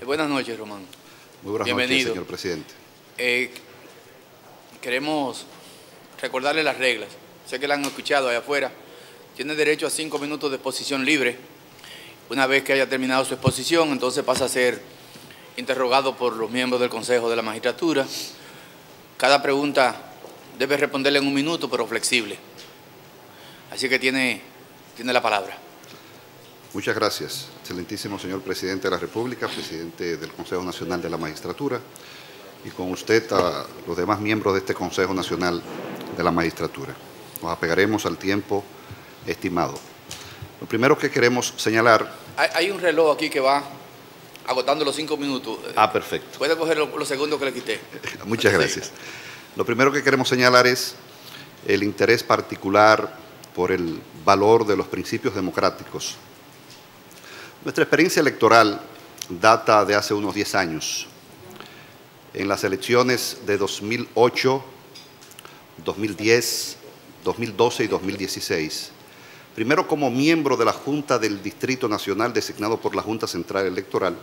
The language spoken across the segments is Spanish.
Buenas noches, Román. Muy buenas Bienvenido. noches, señor presidente. Queremos recordarle las reglas. Sé que la han escuchado allá afuera. Tiene derecho a 5 minutos de exposición libre. Una vez que haya terminado su exposición, entonces pasa a ser interrogado por los miembros del Consejo de la Magistratura. Cada pregunta debe responderle en 1 minuto, pero flexible. Así que tiene la palabra. Muchas gracias, excelentísimo señor presidente de la República, presidente del Consejo Nacional de la Magistratura, y con usted a los demás miembros de este Consejo Nacional de la Magistratura. Nos apegaremos al tiempo estimado. Lo primero que queremos señalar... Hay un reloj aquí que va agotando los 5 minutos. Perfecto. Puede coger los segundos que le quité. Muchas gracias. Lo primero que queremos señalar es el interés particular por el valor de los principios democráticos. Nuestra experiencia electoral data de hace unos 10 años. En las elecciones de 2008, 2010, 2012 y 2016. Primero como miembro de la Junta del Distrito Nacional designado por la Junta Central Electoral,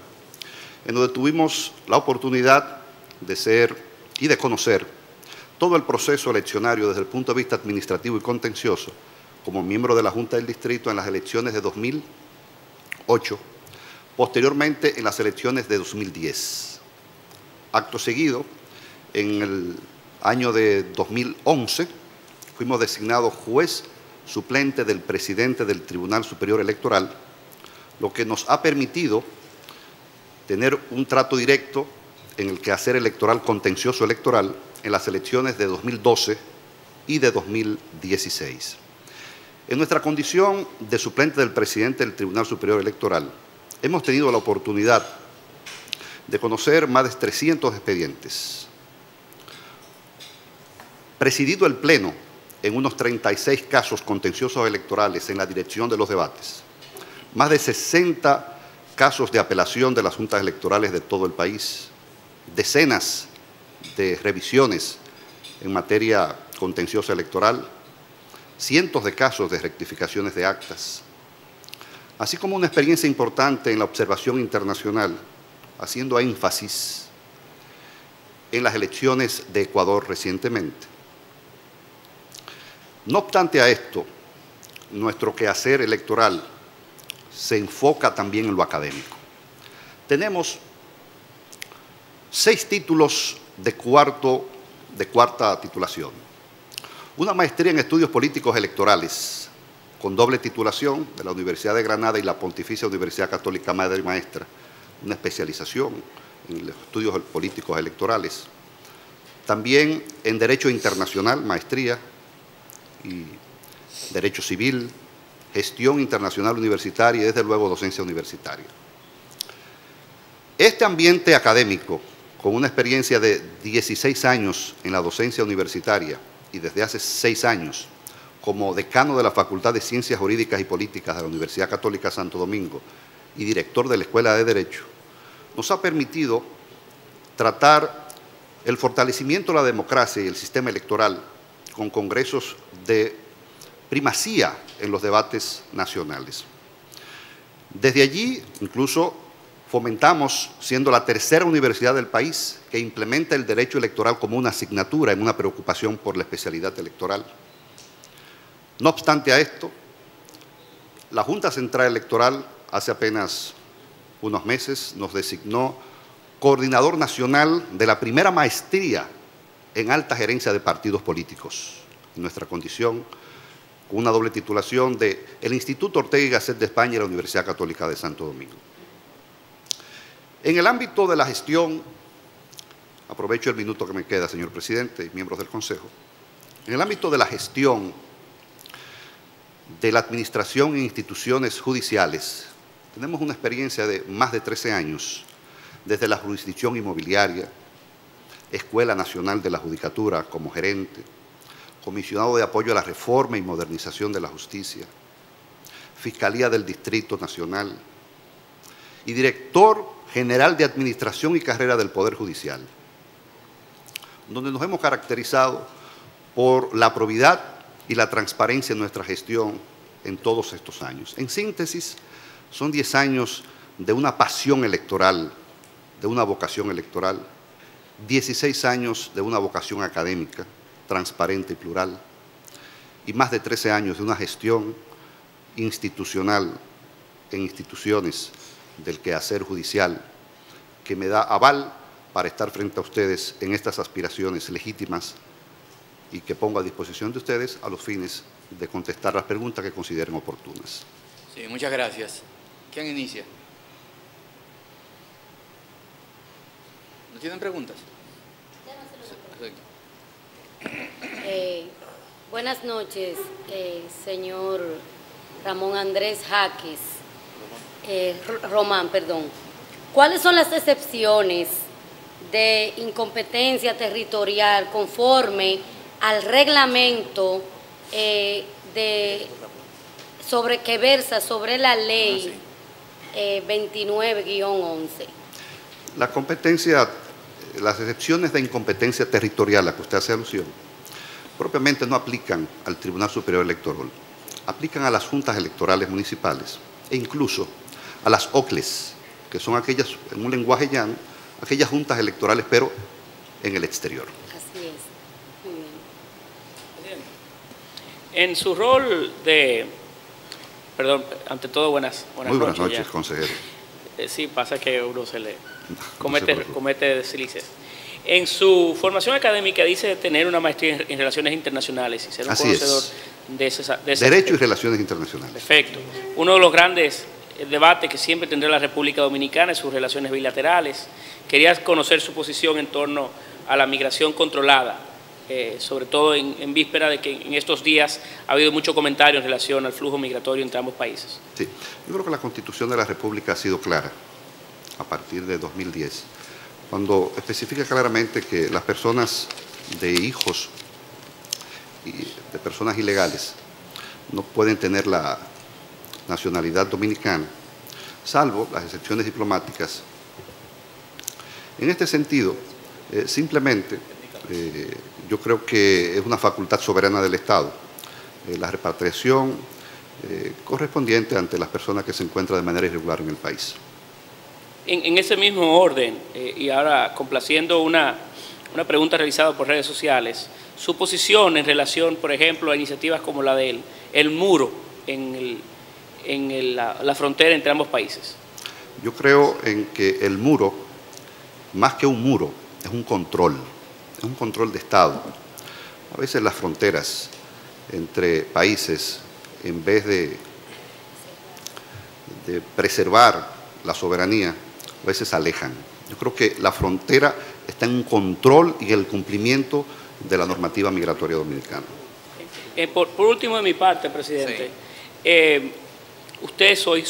en donde tuvimos la oportunidad de ser y de conocer todo el proceso eleccionario desde el punto de vista administrativo y contencioso, como miembro de la Junta del Distrito en las elecciones de 2008, posteriormente en las elecciones de 2010. Acto seguido, en el año de 2011, fuimos designados juez suplente del presidente del Tribunal Superior Electoral, lo que nos ha permitido tener un trato directo en el quehacer electoral contencioso electoral en las elecciones de 2012 y de 2016. En nuestra condición de suplente del presidente del Tribunal Superior Electoral, hemos tenido la oportunidad de conocer más de 300 expedientes, presidido el Pleno en unos 36 casos contenciosos electorales en la dirección de los debates, más de 60 casos de apelación de las juntas electorales de todo el país, decenas de revisiones en materia contenciosa electoral, cientos de casos de rectificaciones de actas, así como una experiencia importante en la observación internacional, haciendo énfasis en las elecciones de Ecuador recientemente. No obstante a esto, nuestro quehacer electoral se enfoca también en lo académico. Tenemos 6 títulos de cuarta titulación. Una maestría en estudios políticos electorales, con doble titulación de la Universidad de Granada y la Pontificia Universidad Católica Madre y Maestra. Una especialización en los estudios políticos electorales. También en Derecho Internacional, maestría, y Derecho Civil, Gestión Internacional Universitaria y, desde luego, Docencia Universitaria. Este ambiente académico, con una experiencia de 16 años en la docencia universitaria y desde hace 6 años como decano de la Facultad de Ciencias Jurídicas y Políticas de la Universidad Católica Santo Domingo y director de la Escuela de Derecho, nos ha permitido tratar el fortalecimiento de la democracia y el sistema electoral con congresos de primacía en los debates nacionales. Desde allí, incluso, fomentamos, siendo la tercera universidad del país que implementa el derecho electoral como una asignatura en una preocupación por la especialidad electoral. No obstante a esto, la Junta Central Electoral hace apenas unos meses nos designó coordinador nacional de la primera maestría en alta gerencia de partidos políticos, en nuestra condición, con una doble titulación del Instituto Ortega y Gasset de España y la Universidad Católica de Santo Domingo. En el ámbito de la gestión, aprovecho el minuto que me queda, señor presidente y miembros del Consejo, en el ámbito de la gestión de la administración en instituciones judiciales, tenemos una experiencia de más de 13 años, desde la jurisdicción inmobiliaria, Escuela Nacional de la Judicatura como gerente, comisionado de apoyo a la reforma y modernización de la justicia, Fiscalía del Distrito Nacional y director general de Administración y Carrera del Poder Judicial, donde nos hemos caracterizado por la probidad y la transparencia en nuestra gestión en todos estos años. En síntesis, son 10 años de una pasión electoral de una vocación electoral, 16 años de una vocación académica, transparente y plural, y más de 13 años de una gestión institucional en instituciones del quehacer judicial que me da aval para estar frente a ustedes en estas aspiraciones legítimas y que pongo a disposición de ustedes a los fines de contestar las preguntas que consideren oportunas. Sí, muchas gracias. ¿Quién inicia? ¿No tienen preguntas? Buenas noches, señor Ramón Andrés Jaques. Román, perdón. ¿Cuáles son las excepciones de incompetencia territorial conforme al reglamento sobre que versa sobre la ley 29-11? La competencia, las excepciones de incompetencia territorial a que usted hace alusión, propiamente no aplican al Tribunal Superior Electoral, aplican a las juntas electorales municipales e incluso a las OCLES, que son aquellas, en un lenguaje llano, aquellas juntas electorales, pero en el exterior. Así es. Muy bien. En su rol de... Perdón, ante todo, buenas Muy buenas noches, ya. consejero. Sí, pasa que uno se le No se comete deslices. En su formación académica dice tener una maestría en Relaciones Internacionales y ser un Así conocedor es. de esa Derecho y Relaciones Internacionales. Perfecto. Uno de los grandes debates que siempre tendrá la República Dominicana es sus relaciones bilaterales. Quería conocer su posición en torno a la migración controlada, sobre todo en víspera de que en estos días ha habido mucho comentario en relación al flujo migratorio entre ambos países. Sí, yo creo que la Constitución de la República ha sido clara a partir de 2010, cuando especifica claramente que las personas de hijos y de personas ilegales no pueden tener la nacionalidad dominicana, salvo las excepciones diplomáticas. En este sentido, simplemente, yo creo que es una facultad soberana del Estado, la repatriación correspondiente ante las personas que se encuentran de manera irregular en el país. En ese mismo orden, y ahora complaciendo una pregunta realizada por redes sociales, su posición en relación, por ejemplo, a iniciativas como la del muro en la frontera entre ambos países. Yo creo en que el muro, más que un muro, es un control de Estado. A veces las fronteras entre países, en vez de preservar la soberanía, a veces alejan. Yo creo que la frontera está en un control y en el cumplimiento de la normativa migratoria dominicana. Por último, de mi parte, presidente, sí. Usted es hoy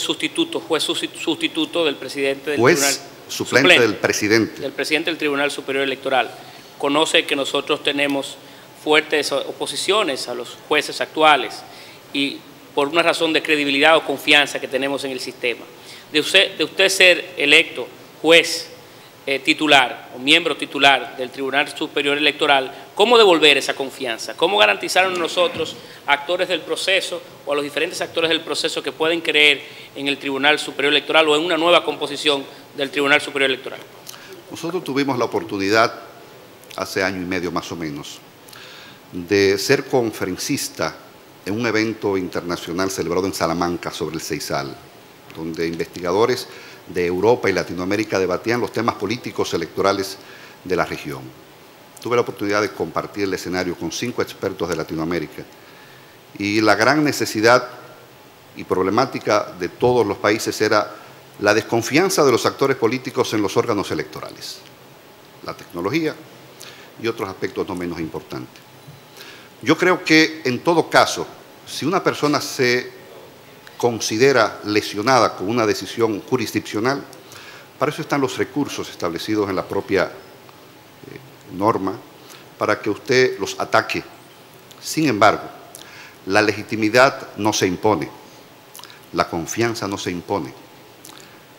juez sustituto del presidente del Tribunal suplente del presidente. Del presidente del Tribunal Superior Electoral. Conoce que nosotros tenemos fuertes oposiciones a los jueces actuales y por una razón de credibilidad o confianza que tenemos en el sistema. De usted ser electo juez titular o miembro titular del Tribunal Superior Electoral, ¿cómo devolver esa confianza? ¿Cómo garantizar a nosotros, actores del proceso o a los diferentes actores del proceso que pueden creer en el Tribunal Superior Electoral o en una nueva composición del Tribunal Superior Electoral? Nosotros tuvimos la oportunidad, hace año y medio más o menos, de ser conferencista en un evento internacional celebrado en Salamanca sobre el Seizal, donde investigadores de Europa y Latinoamérica debatían los temas políticos electorales de la región. Tuve la oportunidad de compartir el escenario con 5 expertos de Latinoamérica y la gran necesidad y problemática de todos los países era la desconfianza de los actores políticos en los órganos electorales, la tecnología y otros aspectos no menos importantes. Yo creo que en todo caso, si una persona se considera lesionada con una decisión jurisdiccional, para eso están los recursos establecidos en la propia norma, para que usted los ataque. Sin embargo, la legitimidad no se impone, la confianza no se impone,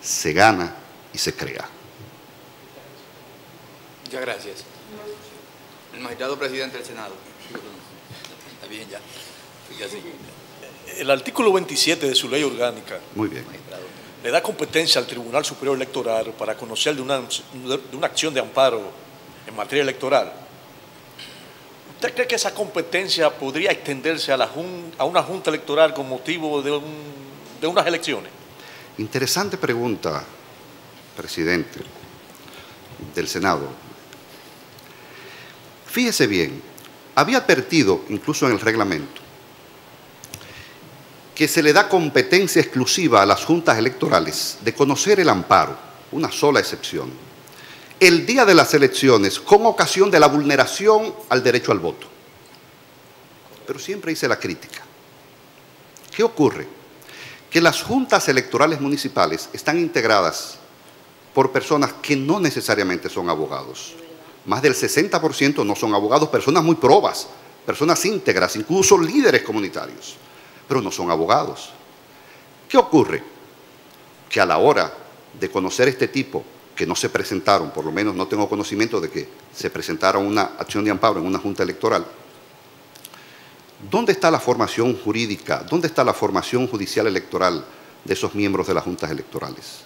se gana y se crea. Muchas gracias. El magistrado presidente del Senado. Está bien ya. El artículo 27 de su ley orgánica Muy bien. le da competencia al Tribunal Superior Electoral para conocer de una acción de amparo en materia electoral. ¿Usted cree que esa competencia podría extenderse a una junta electoral con motivo de unas elecciones? Interesante pregunta, presidente del Senado. Fíjese bien, había advertido, incluso en el reglamento, que se le da competencia exclusiva a las juntas electorales de conocer el amparo, una sola excepción, el día de las elecciones con ocasión de la vulneración al derecho al voto. Pero siempre hice la crítica. ¿Qué ocurre? Que las juntas electorales municipales están integradas por personas que no necesariamente son abogados. Más del 60% no son abogados, personas muy probas, personas íntegras, incluso líderes comunitarios, pero no son abogados. ¿Qué ocurre? Que a la hora de conocer este tipo, que no se presentaron, por lo menos no tengo conocimiento de que se presentara una acción de amparo en una junta electoral, ¿dónde está la formación jurídica? ¿Dónde está la formación judicial electoral de esos miembros de las juntas electorales?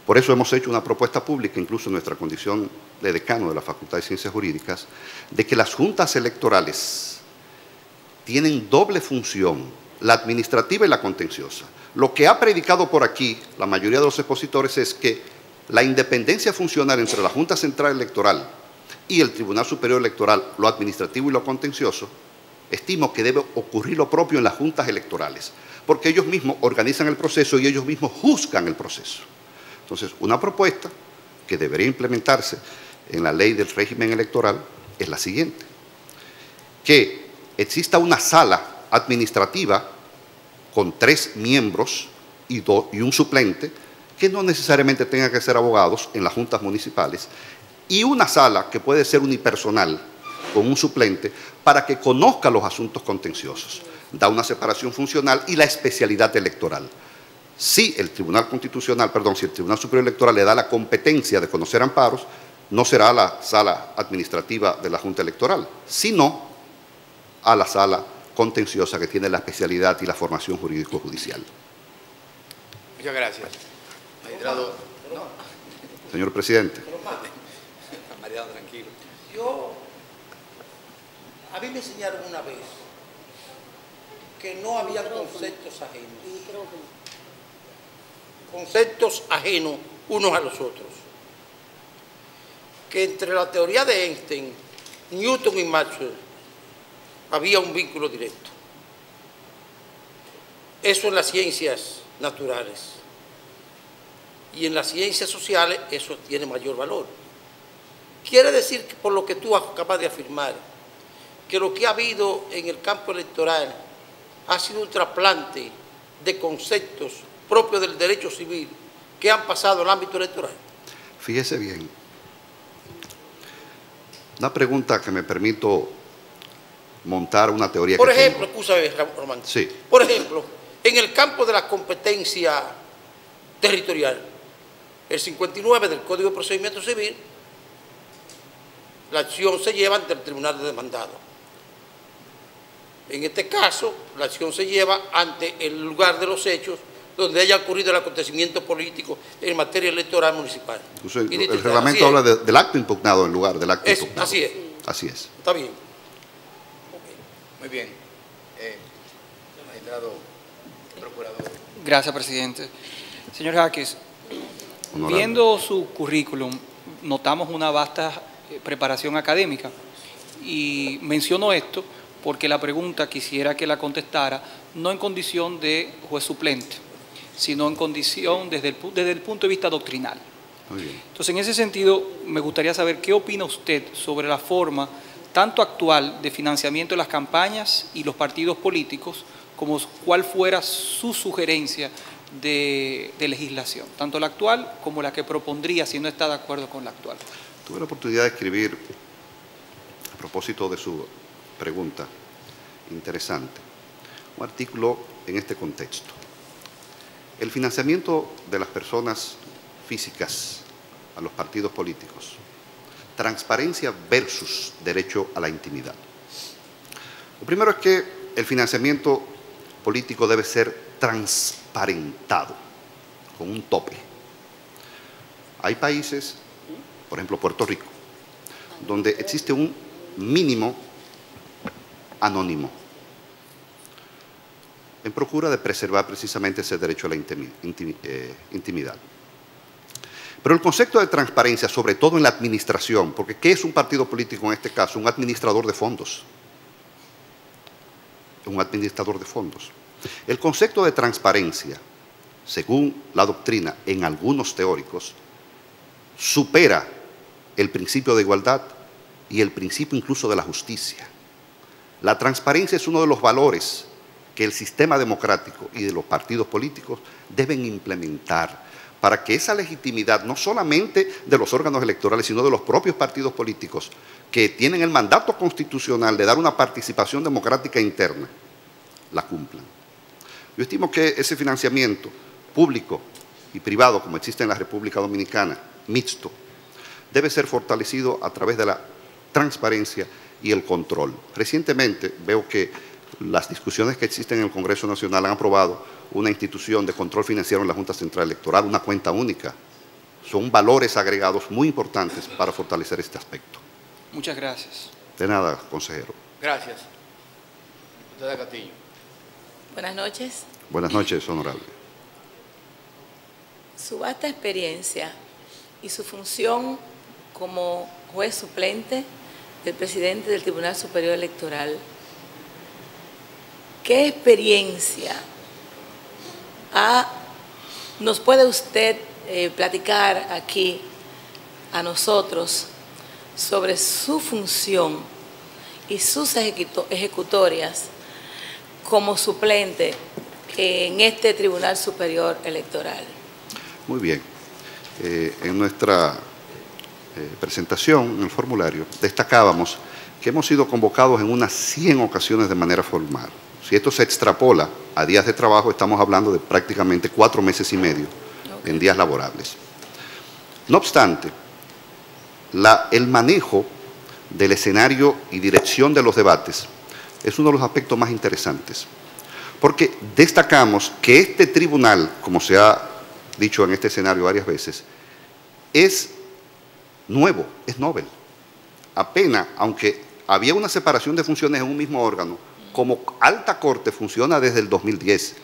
Por eso hemos hecho una propuesta pública, incluso en nuestra condición de decano de la Facultad de Ciencias Jurídicas, de que las juntas electorales tienen doble función, la administrativa y la contenciosa. Lo que ha predicado por aquí la mayoría de los expositores es que la independencia funcional entre la Junta Central Electoral y el Tribunal Superior Electoral, lo administrativo y lo contencioso, estimo que debe ocurrir lo propio en las juntas electorales, porque ellos mismos organizan el proceso y ellos mismos juzgan el proceso. Entonces, una propuesta que debería implementarse en la ley del régimen electoral es la siguiente: que exista una sala administrativa con 3 miembros y un suplente, que no necesariamente tengan que ser abogados en las juntas municipales, y una sala que puede ser unipersonal con un suplente para que conozca los asuntos contenciosos. Da una separación funcional y la especialidad electoral. Si el Tribunal Superior Electoral le da la competencia de conocer amparos, no será la sala administrativa de la Junta Electoral, sino a la sala contenciosa que tiene la especialidad y la formación jurídico-judicial. Muchas gracias. Magistrado. Señor presidente. Mariano, tranquilo. A mí me enseñaron una vez que no había conceptos ajenos. Conceptos ajenos unos a los otros. Que entre la teoría de Einstein, Newton y Maxwell había un vínculo directo. Eso en las ciencias naturales. Y en las ciencias sociales eso tiene mayor valor. Quiere decir que por lo que tú acabas de afirmar, que lo que ha habido en el campo electoral ha sido un trasplante de conceptos propios del derecho civil que han pasado al ámbito electoral. Fíjese bien. Una pregunta que me permito montar una teoría. Por ejemplo, escúchame, Román. Sí. Por ejemplo, en el campo de la competencia territorial, el 59 del Código de Procedimiento Civil, la acción se lleva ante el Tribunal de Demandado. En este caso, la acción se lleva ante el lugar de los hechos donde haya ocurrido el acontecimiento político en materia electoral municipal. Entonces, el reglamento habla del acto impugnado en lugar del acto impugnado. Así es. Así es. Está bien. Muy bien. Magistrado, procurador. Gracias, presidente. Señor Jaques, Honorable. viendo su currículum, notamos una vasta preparación académica y menciono esto porque la pregunta quisiera que la contestara no en condición de juez suplente, sino en condición desde el punto de vista doctrinal. Muy bien. Entonces, en ese sentido, me gustaría saber qué opina usted sobre la forma tanto actual de financiamiento de las campañas y los partidos políticos, como cuál fuera su sugerencia de legislación, tanto la actual como la que propondría si no está de acuerdo con la actual. Tuve la oportunidad de escribir, a propósito de su pregunta interesante, un artículo en este contexto. El financiamiento de las personas físicas a los partidos políticos, transparencia versus derecho a la intimidad. Lo primero es que el financiamiento político debe ser transparentado. con un tope. Hay países, por ejemplo Puerto Rico, donde existe un mínimo anónimo en procura de preservar precisamente ese derecho a la intimidad. Pero el concepto de transparencia, sobre todo en la administración, porque ¿qué es un partido político en este caso? Un administrador de fondos. Un administrador de fondos. El concepto de transparencia, según la doctrina, en algunos teóricos, supera el principio de igualdad y el principio incluso de la justicia. La transparencia es uno de los valores que el sistema democrático y de los partidos políticos deben implementar para que esa legitimidad, no solamente de los órganos electorales, sino de los propios partidos políticos, que tienen el mandato constitucional de dar una participación democrática interna, la cumplan. Yo estimo que ese financiamiento público y privado, como existe en la República Dominicana, mixto, debe ser fortalecido a través de la transparencia y el control. Recientemente veo que las discusiones que existen en el Congreso Nacional han aprobado una institución de control financiero en la Junta Central Electoral, una cuenta única. Son valores agregados muy importantes para fortalecer este aspecto. Muchas gracias. De nada, consejero. Gracias. Diputada Castillo. Buenas noches. Buenas noches, honorable. Su vasta experiencia y su función como juez suplente del presidente del Tribunal Superior Electoral, ¿qué experiencia nos puede usted platicar aquí a nosotros sobre su función y sus ejecutorias como suplente en este Tribunal Superior Electoral? Muy bien. En nuestra presentación, en el formulario, destacábamos que hemos sido convocados en unas 100 ocasiones de manera formal. Si esto se extrapola a días de trabajo, estamos hablando de prácticamente 4 meses y medio en días laborables. No obstante, el manejo del escenario y dirección de los debates es uno de los aspectos más interesantes, porque destacamos que este tribunal, como se ha dicho en este escenario varias veces, es nuevo, es novel. Apenas, aunque había una separación de funciones en un mismo órgano, como alta corte funciona desde el 2010.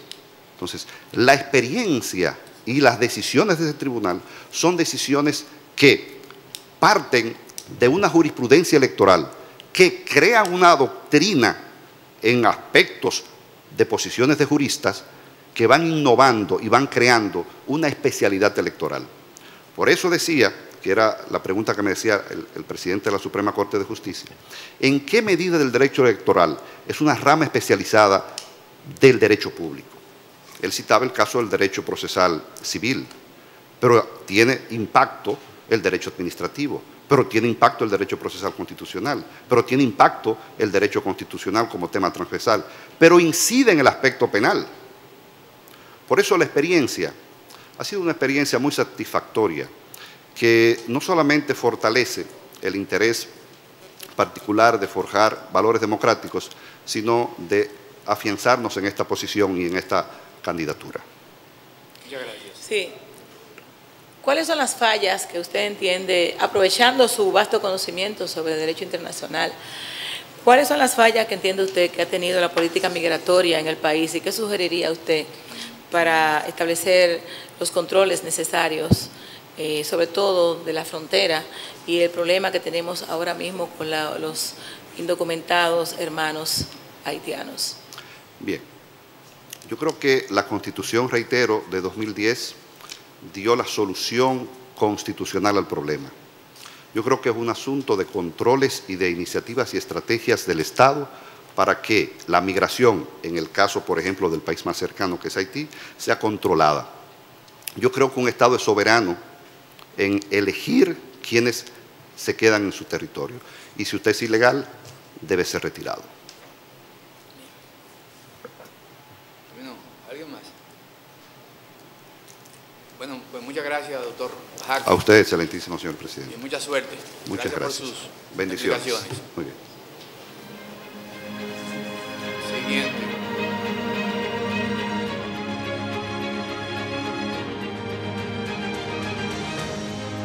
Entonces, la experiencia y las decisiones de ese tribunal son decisiones que parten de una jurisprudencia electoral que crea una doctrina en aspectos de posiciones de juristas que van innovando y van creando una especialidad electoral. Por eso decía, que era la pregunta que me decía el presidente de la Suprema Corte de Justicia, ¿en qué medida del derecho electoral es una rama especializada del derecho público? Él citaba el caso del derecho procesal civil, pero tiene impacto el derecho administrativo, pero tiene impacto el derecho procesal constitucional, pero tiene impacto el derecho constitucional como tema transversal, pero incide en el aspecto penal. Por eso la experiencia ha sido una experiencia muy satisfactoria, que no solamente fortalece el interés particular de forjar valores democráticos, sino de afianzarnos en esta posición y en esta candidatura. Muchas gracias. Sí. ¿Cuáles son las fallas que usted entiende, aprovechando su vasto conocimiento sobre derecho internacional, cuáles son las fallas que entiende usted que ha tenido la política migratoria en el país y qué sugeriría usted para establecer los controles necesarios, sobre todo de la frontera y el problema que tenemos ahora mismo con los indocumentados hermanos haitianos? Bien, yo creo que la Constitución, reitero, de 2010 dio la solución constitucional al problema. Yo creo que es un asunto de controles y de iniciativas y estrategias del Estado para que la migración, en el caso, por ejemplo, del país más cercano, que es Haití, sea controlada. Yo creo que un Estado es soberano en elegir quienes se quedan en su territorio. Y si usted es ilegal, debe ser retirado. Bueno, ¿alguien más? Bueno, pues muchas gracias, doctor Jaco. A usted, excelentísimo señor presidente. Y mucha suerte. Muchas gracias. Por sus bendiciones. explicaciones. Muy bien.